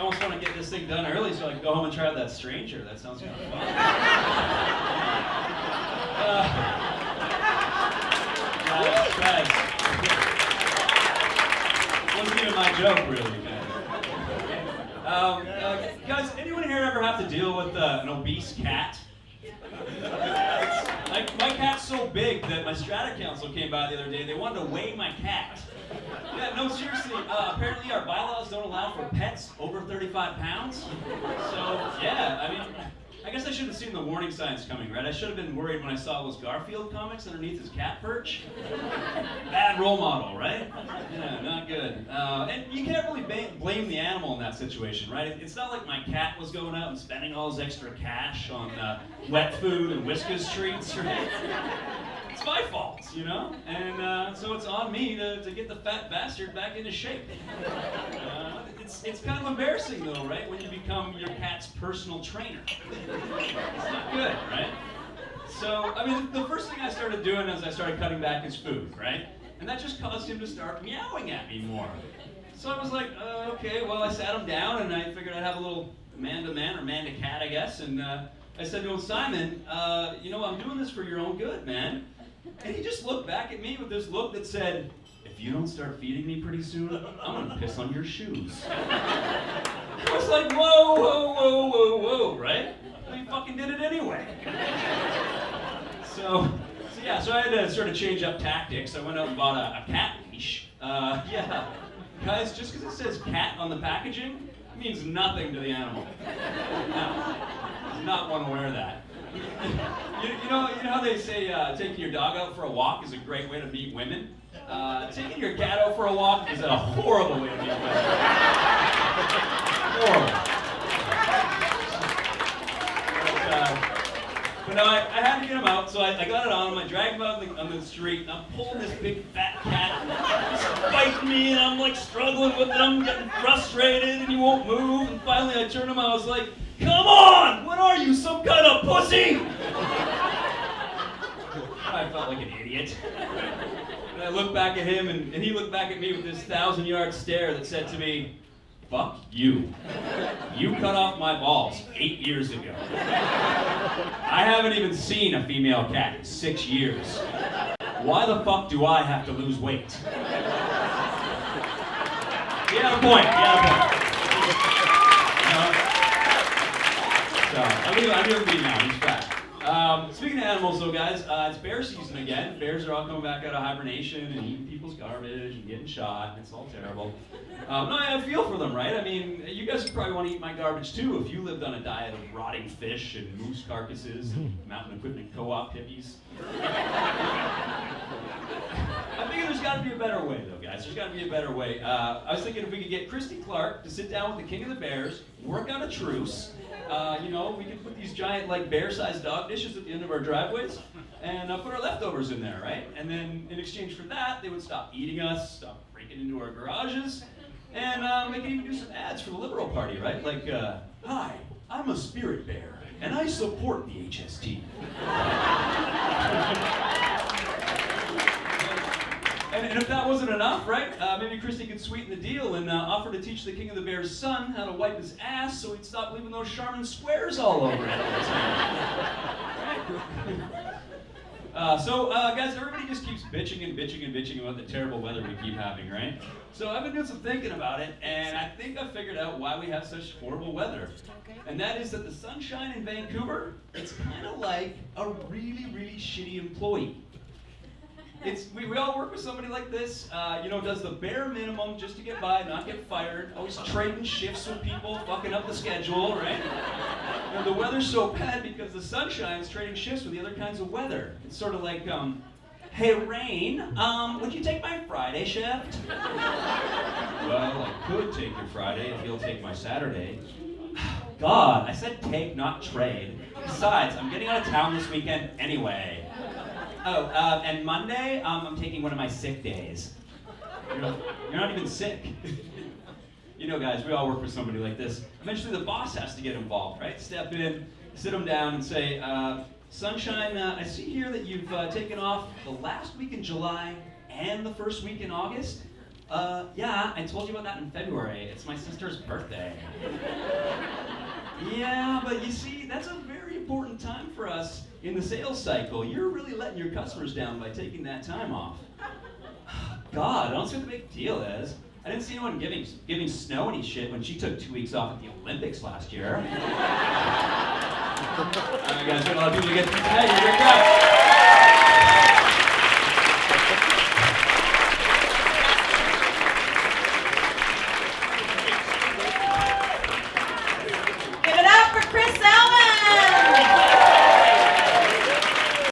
almost want to get this thing done early so I can go home and try out that stranger. That sounds kind of fun. Guys, wasn't even my joke, really, guys, anyone here ever have to deal with an obese cat? Like, my cat's so big that my strata council came by the other day. They wanted to weigh my cat. Yeah, no, seriously. Apparently our bylaws don't allow for pets over 35 pounds. So, yeah, I mean, I guess I should have seen the warning signs coming, right? I should have been worried when I saw those Garfield comics underneath his cat perch. Bad role model, right? Yeah, not good. And you can't really blame the animal in that situation, right? It's not like my cat was going out and spending all his extra cash on wet food and Whiskas treats, right? It's my fault, you know? And so it's on me to get the fat bastard back into shape. It's kind of embarrassing though, right? When you become your cat's personal trainer. It's not good, right? So, I mean, the first thing I started doing is I started cutting back his food, right? And that just caused him to start meowing at me more. So I was like, okay, well, I sat him down and I figured I'd have a little man-to-man or man-to-cat, I guess. And I said to him, Simon, you know, I'm doing this for your own good, man. And he just looked back at me with this look that said, if you don't start feeding me pretty soon, I'm gonna piss on your shoes. I was like, whoa, whoa, whoa, whoa, whoa, right? Well, he fucking did it anyway. So I had to sort of change up tactics. I went out and bought a cat leash. Yeah, guys, just because it says cat on the packaging means nothing to the animal. No, does not want to wear that. You know how they say taking your dog out for a walk is a great way to meet women? Taking your cat out for a walk is a horrible way to meet women. Horrible. But no, I had to get him out, so I got it on him. I dragged him out on the street, and I'm pulling this big fat cat, and he's fighting me, and I'm like struggling with him, getting frustrated, and he won't move. And finally I turned him, I was like, come on! What are you, some kind of pussy? I felt like an idiot. And I looked back at him, and he looked back at me with this 1,000-yard stare that said to me, fuck you. You cut off my balls 8 years ago. I haven't even seen a female cat in 6 years. Why the fuck do I have to lose weight? He had a point, So, I'm gonna be now, he's back. Speaking of animals though, guys, it's bear season again. Bears are all coming back out of hibernation and eating people's garbage and getting shot, and it's all terrible. No, I feel for them, right? I mean, you guys probably want to eat my garbage too if you lived on a diet of rotting fish and moose carcasses and mountain equipment co-op hippies. I think there's got to be a better way though, guys. There's got to be a better way. I was thinking if we could get Christy Clark to sit down with the king of the bears, work out a truce. You know, we could put these giant, like, bear-sized dog dishes at the end of our driveways and put our leftovers in there, right? And then in exchange for that, they would stop eating us, stop breaking into our garages, and they could even do some ads for the Liberal Party, right? Like, hi, I'm a spirit bear, and I support the HST. And if that wasn't enough, right, maybe Christy could sweeten the deal and offer to teach the King of the Bears' son how to wipe his ass so he'd stop leaving those Charmin squares all over it. Guys, everybody just keeps bitching and bitching and bitching about the terrible weather we keep having, right? So I've been doing some thinking about it, and I think I figured out why we have such horrible weather. And that is that the sunshine in Vancouver, it's kind of like a really, really shitty employee. We all work with somebody like this, does the bare minimum just to get by, not get fired, always trading shifts with people, fucking up the schedule, right? And the weather's so bad because the sunshine's trading shifts with the other kinds of weather. It's sort of like, hey Rain, would you take my Friday shift? Well, I could take your Friday if you'll take my Saturday. God, I said take, not trade. Besides, I'm getting out of town this weekend anyway. Oh, and Monday, I'm taking one of my sick days. You're not even sick. You know, guys, we all work with somebody like this. Eventually the boss has to get involved, right? Step in, sit them down and say, Sunshine, I see here that you've taken off the last week in July and the first week in August. Yeah, I told you about that in February. It's my sister's birthday. Yeah, but you see, that's a very important time for us in the sales cycle. You're really letting your customers down by taking that time off. God, I don't see what the big deal is. I didn't see anyone giving Snow any shit when she took 2 weeks off at the Olympics last year. Alright guys, we got a lot of people to get to. Hey, you're a great crowd.